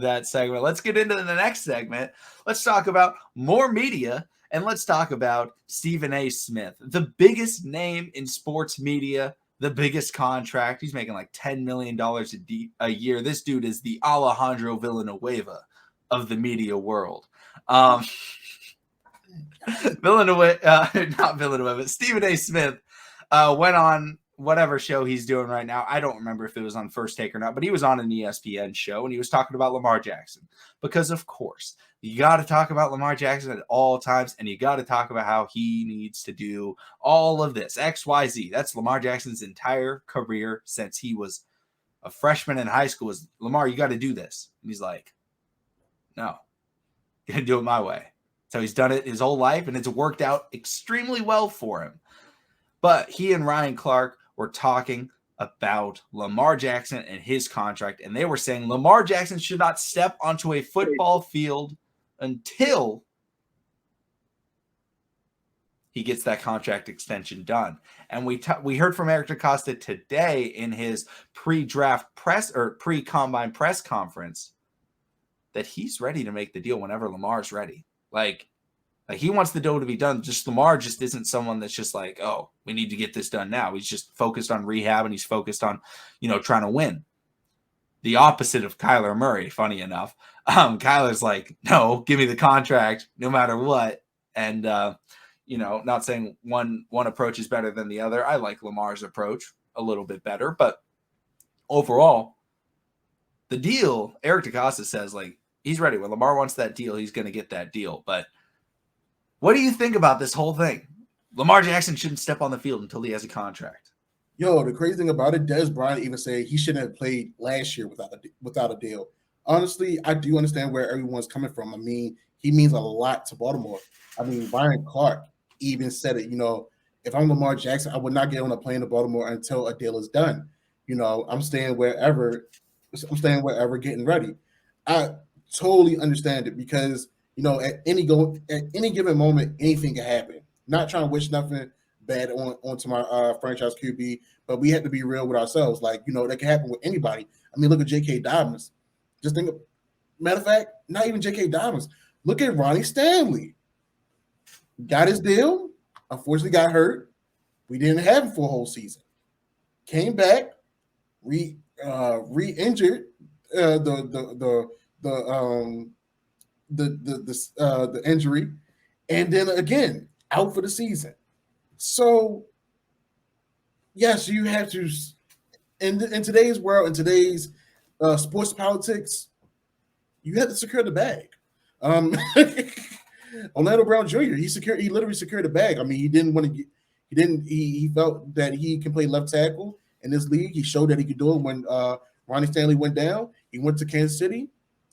that segment. Let's get into the next segment. Let's talk about more media, and let's talk about Stephen A. Smith, the biggest name in sports media, the biggest contract. He's making like $10 million a year. This dude is the Alejandro Villanueva of the media world. Not Villanueva, Stephen A. Smith went on whatever show he's doing right now. I don't remember if it was on First Take or not, but he was on an ESPN show and he was talking about Lamar Jackson. Because, of course, you got to talk about Lamar Jackson at all times, and you got to talk about how he needs to do all of this, X, Y, Z. That's Lamar Jackson's entire career since he was a freshman in high school. Was Lamar, you got to do this. And he's like, no, you got to do it my way. So he's done it his whole life, and it's worked out extremely well for him. But he and Ryan Clark were talking about Lamar Jackson and his contract, and they were saying Lamar Jackson should not step onto a football field until he gets that contract extension done. And we heard from Eric DaCosta today in his pre-draft press or pre-combine press conference that he's ready to make the deal whenever Lamar's ready. Like he wants the deal to be done. Just Lamar just isn't someone that's just like, oh, we need to get this done now. He's just focused on rehab and he's focused on, trying to win. The opposite of Kyler Murray, funny enough. Kyler's like, no, give me the contract no matter what. And, not saying one approach is better than the other. I like Lamar's approach a little bit better. But overall, the deal, Eric DaCosta says, like, he's ready. When Lamar wants that deal, he's going to get that deal. But what do you think about this whole thing? Lamar Jackson shouldn't step on the field until he has a contract. Yo, the crazy thing about it, Des Bryant even said he shouldn't have played last year without a deal. Honestly, I do understand where everyone's coming from. I mean, he means a lot to Baltimore. I mean, Ryan Clark even said it, if I'm Lamar Jackson, I would not get on a plane to Baltimore until a deal is done. I'm staying wherever getting ready. I totally understand it because, at any given moment, anything can happen. Not trying to wish nothing bad onto my franchise QB, but we have to be real with ourselves. Like, that can happen with anybody. I mean, look at J.K. Dobbins. Just think of, matter of fact, not even J.K. Dobbins. Look at Ronnie Stanley. Got his deal. Unfortunately, got hurt. We didn't have him for a whole season. Came back, re-injured the injury, and then again out for the season. So, yes, you have to. In today's world, in today's sports politics, you have to secure the bag. Orlando Brown Jr. He literally secured the bag. I mean, he didn't want to get. He felt that he can play left tackle in this league. He showed that he could do it when Ronnie Stanley went down. He went to Kansas City.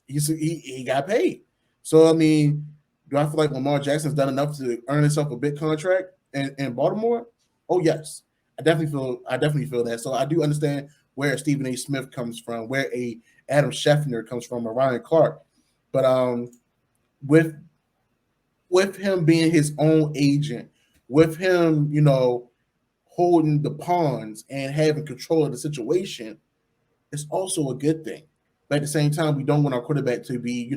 He got paid. So, I mean, do I feel like Lamar Jackson's done enough to earn himself a big contract in Baltimore? Oh, yes. I definitely feel that. So I do understand where Stephen A. Smith comes from, where a Adam Schefter comes from, or Ryan Clark. But with him being his own agent, with him, holding the pawns and having control of the situation, it's also a good thing. But at the same time, we don't want our quarterback to be,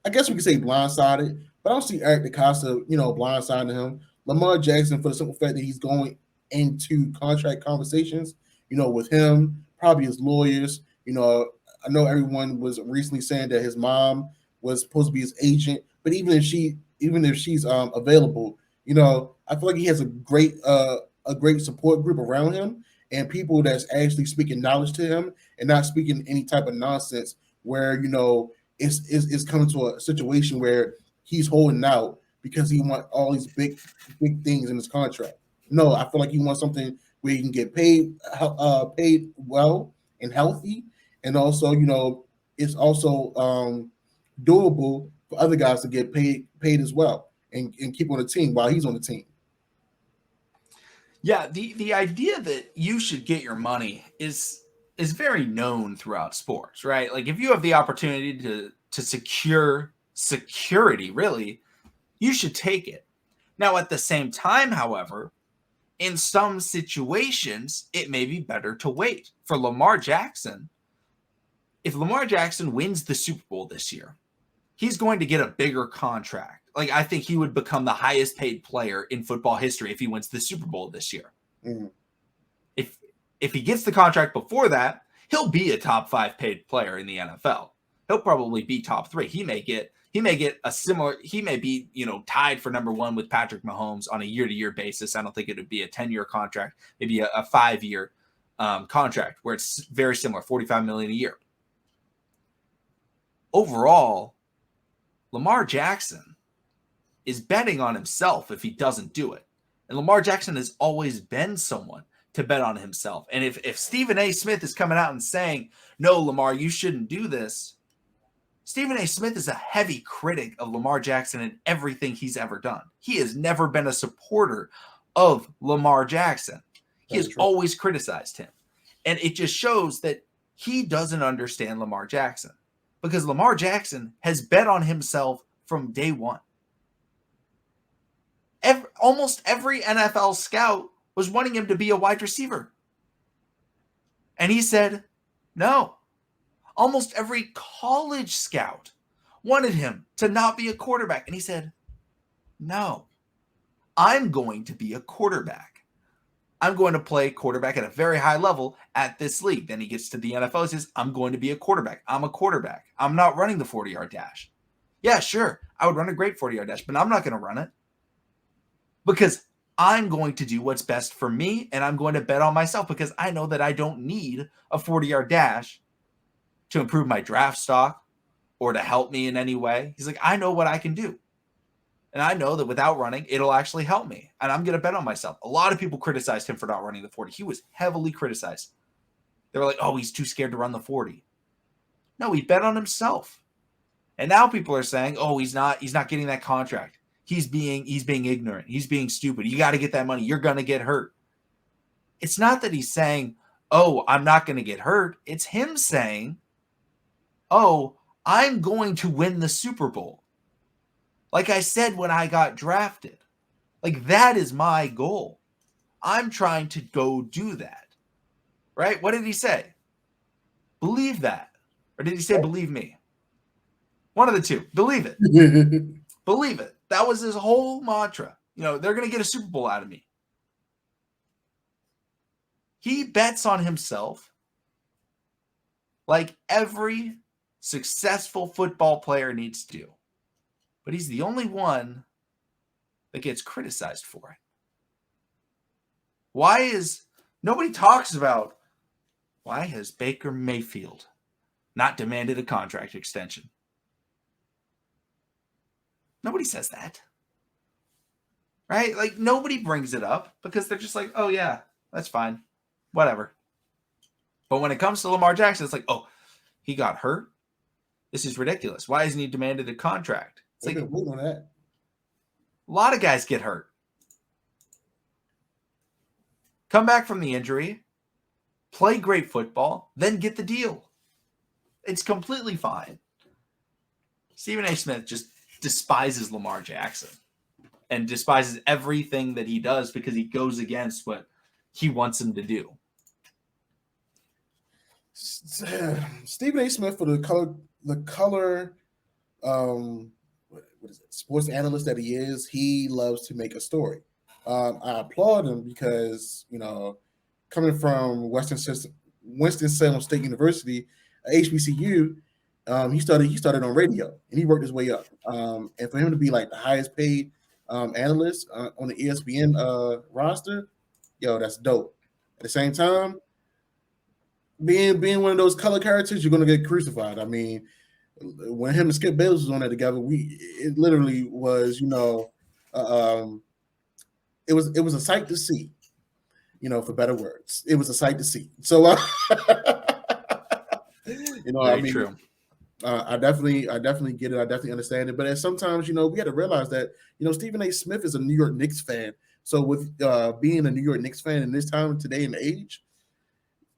I guess we could say blindsided, but I don't see Eric DaCosta, blindsiding him. Lamar Jackson, for the simple fact that he's going into contract conversations, with him, probably his lawyers. I know everyone was recently saying that his mom was supposed to be his agent, but even if she's available, I feel like he has a great support group around him and people that's actually speaking knowledge to him and not speaking any type of nonsense where it's coming to a situation where he's holding out because he wants all these big things in his contract. No, I feel like he wants something where he can get paid well and healthy, and also it's also doable for other guys to get paid as well and keep on the team while he's on the team. Yeah, the idea that you should get your money is very known throughout sports, right? Like if you have the opportunity to secure security, really, you should take it. Now, at the same time, however, in some situations, it may be better to wait. For Lamar Jackson, if Lamar Jackson wins the Super Bowl this year, he's going to get a bigger contract. Like, I think he would become the highest paid player in football history if he wins the Super Bowl this year. Mm. If he gets the contract before that, he'll be a top 5 paid player in the NFL. He'll probably be top 3. He may get a similar, he may be, tied for number 1 with Patrick Mahomes on a year-to-year basis. I don't think it would be a 10-year contract, maybe a 5-year contract where it's very similar, $45 million a year. Overall, Lamar Jackson is betting on himself if he doesn't do it. And Lamar Jackson has always been someone to bet on himself. And if Stephen A. Smith is coming out and saying, no, Lamar, you shouldn't do this, Stephen A. Smith is a heavy critic of Lamar Jackson and everything he's ever done. He has never been a supporter of Lamar Jackson. He has always criticized him. And it just shows that he doesn't understand Lamar Jackson, because Lamar Jackson has bet on himself from day one. Almost every NFL scout was wanting him to be a wide receiver. And he said, no. Almost every college scout wanted him to not be a quarterback. And he said, no, I'm going to be a quarterback. I'm going to play quarterback at a very high level at this league. Then he gets to the NFL and says, I'm going to be a quarterback. I'm a quarterback. I'm not running the 40-yard dash. Yeah, sure, I would run a great 40-yard dash, but I'm not going to run it, because I'm going to do what's best for me, and I'm going to bet on myself, because I know that I don't need a 40-yard dash to improve my draft stock or to help me in any way. He's like, I know what I can do. And I know that without running, it'll actually help me. And I'm going to bet on myself. A lot of people criticized him for not running the 40. He was heavily criticized. They were like, oh, he's too scared to run the 40. No, he bet on himself. And now people are saying, oh, he's not getting that contract. He's being ignorant. He's being stupid. You got to get that money. You're going to get hurt. It's not that he's saying, oh, I'm not going to get hurt. It's him saying, oh, I'm going to win the Super Bowl. Like I said when I got drafted. Like, that is my goal. I'm trying to go do that. Right? What did he say? Believe that. Or did he say believe me? One of the two. Believe it. Believe it. That was his whole mantra. They're going to get a Super Bowl out of me. He bets on himself like every successful football player needs to do. But he's the only one that gets criticized for it. Nobody talks about, why has Baker Mayfield not demanded a contract extension? Nobody says that. Right? Like, nobody brings it up because they're just like, oh yeah, that's fine. Whatever. But when it comes to Lamar Jackson, it's like, oh, he got hurt? This is ridiculous. Why hasn't he demanded a contract? It's like, on that. A lot of guys get hurt. Come back from the injury, play great football, then get the deal. It's completely fine. Stephen A. Smith just despises Lamar Jackson and despises everything that he does because he goes against what he wants him to do. Stephen A. Smith, for the color what is it, sports analyst that he is, he loves to make a story. I applaud him because, coming from Winston-Salem State University, HBCU, he started on radio and he worked his way up. And for him to be like the highest paid analyst on the ESPN roster, that's dope. At the same time, being one of those color characters, you're gonna get crucified. I mean, when him and Skip Bayless was on that together, it literally was, it was a sight to see, for better words. It was a sight to see. So, Very true. I definitely get it. I definitely understand it. But sometimes, we got to realize that, Stephen A. Smith is a New York Knicks fan. So with being a New York Knicks fan in this time, today and age,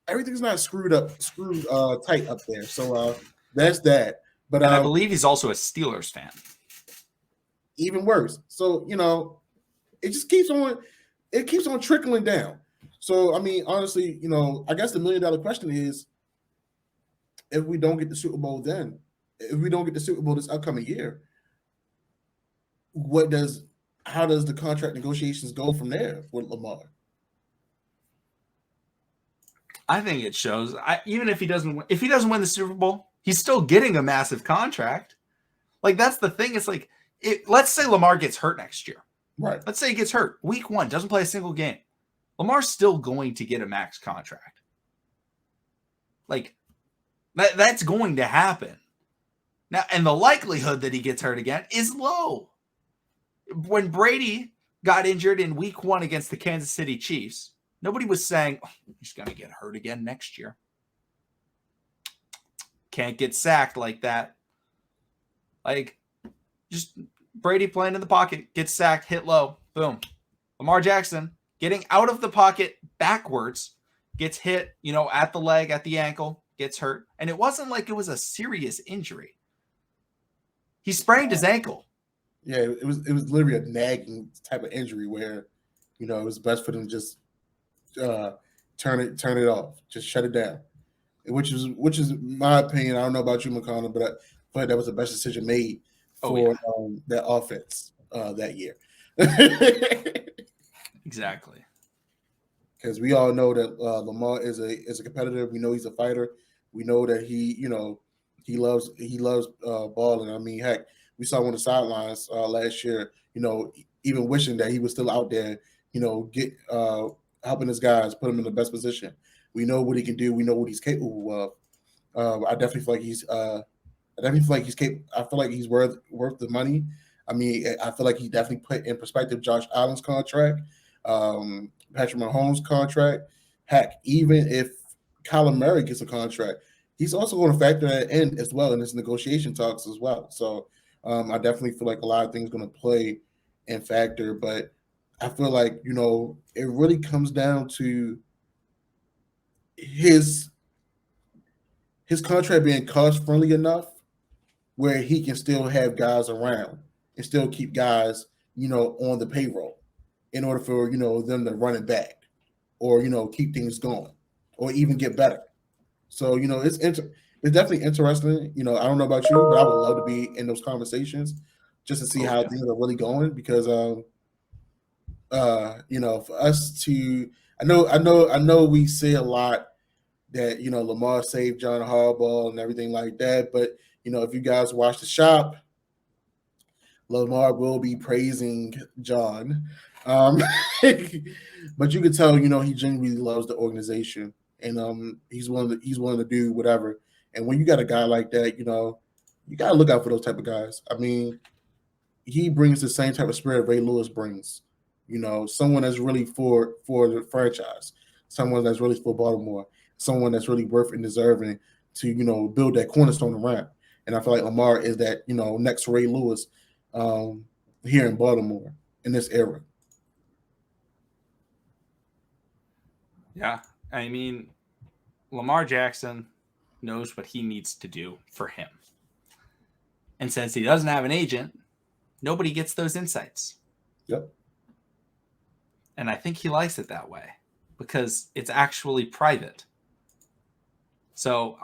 everything's not screwed tight up there. So that's that. But I believe he's also a Steelers fan. Even worse. So, it just keeps on trickling down. So, I mean, honestly, I guess the $1 million question is, if we don't get the Super Bowl then, if we don't get the Super Bowl this upcoming year, how does the contract negotiations go from there with Lamar? I think it shows. Even if he doesn't win the Super Bowl, he's still getting a massive contract. Like, that's the thing. It's like, let's say Lamar gets hurt next year. Right. Let's say he gets hurt week 1, doesn't play a single game. Lamar's still going to get a max contract. Like, that's going to happen. Now, and the likelihood that he gets hurt again is low. When Brady got injured in week 1 against the Kansas City Chiefs, nobody was saying, oh, he's going to get hurt again next year. Can't get sacked like that. Like, just Brady playing in the pocket, gets sacked, hit low, boom. Lamar Jackson getting out of the pocket backwards, gets hit, at the leg, at the ankle, gets hurt. And it wasn't like it was a serious injury. He sprained his ankle. Yeah, it was literally a nagging type of injury where, it was best for them to just turn it off, just shut it down. Which is my opinion. I don't know about you, McConnell, but I feel like that was the best decision made for that offense that year. Exactly. Because we all know that Lamar is a competitor. We know he's a fighter. We know that he loves balling. I mean, heck, we saw on the sidelines last year. Even wishing that he was still out there. Get helping his guys, put him in the best position. We know what he can do. We know what he's capable of. I definitely feel like he's. I definitely feel like he's capable. I feel like he's worth the money. I mean, I feel like he definitely put in perspective Josh Allen's contract, Patrick Mahomes' contract. Heck, even if Kyler Murray gets a contract, he's also going to factor that in as well in his negotiation talks as well. So I definitely feel like a lot of things going to play and factor, but I feel like it really comes down to his contract being cost friendly enough where he can still have guys around and still keep guys on the payroll in order for them to run it back or keep things going or even get better. So it's definitely interesting. I don't know about you, but I would love to be in those conversations just to see how things are really going because for us to I know we say a lot that Lamar saved John Harbaugh and everything like that, but if you guys watch the shop, Lamar will be praising John, but you can tell he genuinely loves the organization and he's willing to do whatever. And when you got a guy like that, you got to look out for those type of guys. I mean, he brings the same type of spirit Ray Lewis brings. Someone that's really for the franchise, someone that's really for Baltimore, someone that's really worth and deserving to build that cornerstone around. And I feel like Lamar is that next Ray Lewis here in Baltimore in this era. Yeah, I mean, Lamar Jackson knows what he needs to do for him. And since he doesn't have an agent, nobody gets those insights. Yep. And I think he likes it that way because it's actually private. So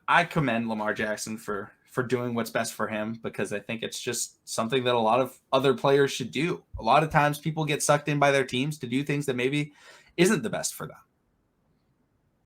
I commend Lamar Jackson for doing what's best for him because I think it's just something that a lot of other players should do. A lot of times people get sucked in by their teams to do things that maybe isn't the best for them.